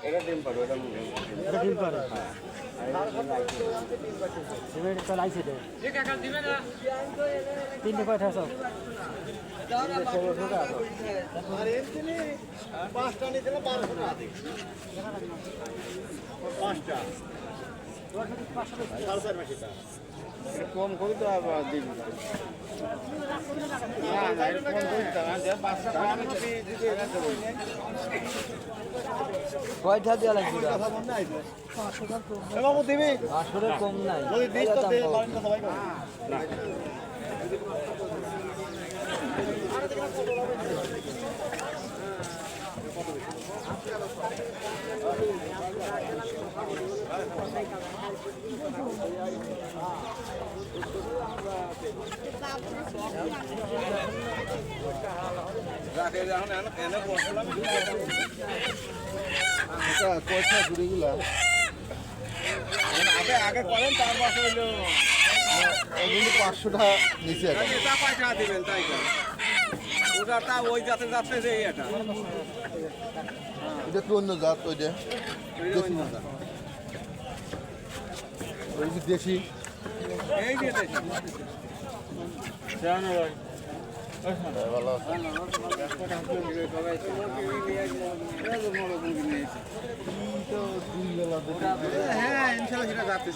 এটা ডিম পারে ওটা মুরগি এটা ডিম পারে সিমেন্ট তো লাইছে দে তিনটে কয়টা সব পাঁচটা নিতে 1200 টাকা দিই পাঁচটা কম করে তো আবার দিবি না না এরকম কম করে দাও যে বাচ্চা খাওয়ানো দিতে কয়টা দেওয়া লাগবে কথা বল নাই বাবু দিবি আসলে কম নাই যদি দিস তো দে বাড়িতে সবাই করে না রাখে এখন এনে বসলাম এটা কয়টা ঘুরিগুলা আগে আগে করেন তার পাশে হইলো ওগুলো 500 টাকা নিচে আছে এটা কয় টাকা দিবেন তাই ওটা ওই জাতে যাচ্ছে যে এটা এটা তো অন্য জাত ওই যে দেশি জাত ওই যে দেশি এই যে দেশি জানো ভাই ভালো আছে হ্যাঁ ইনশাআল্লাহ সেটা যাচ্ছে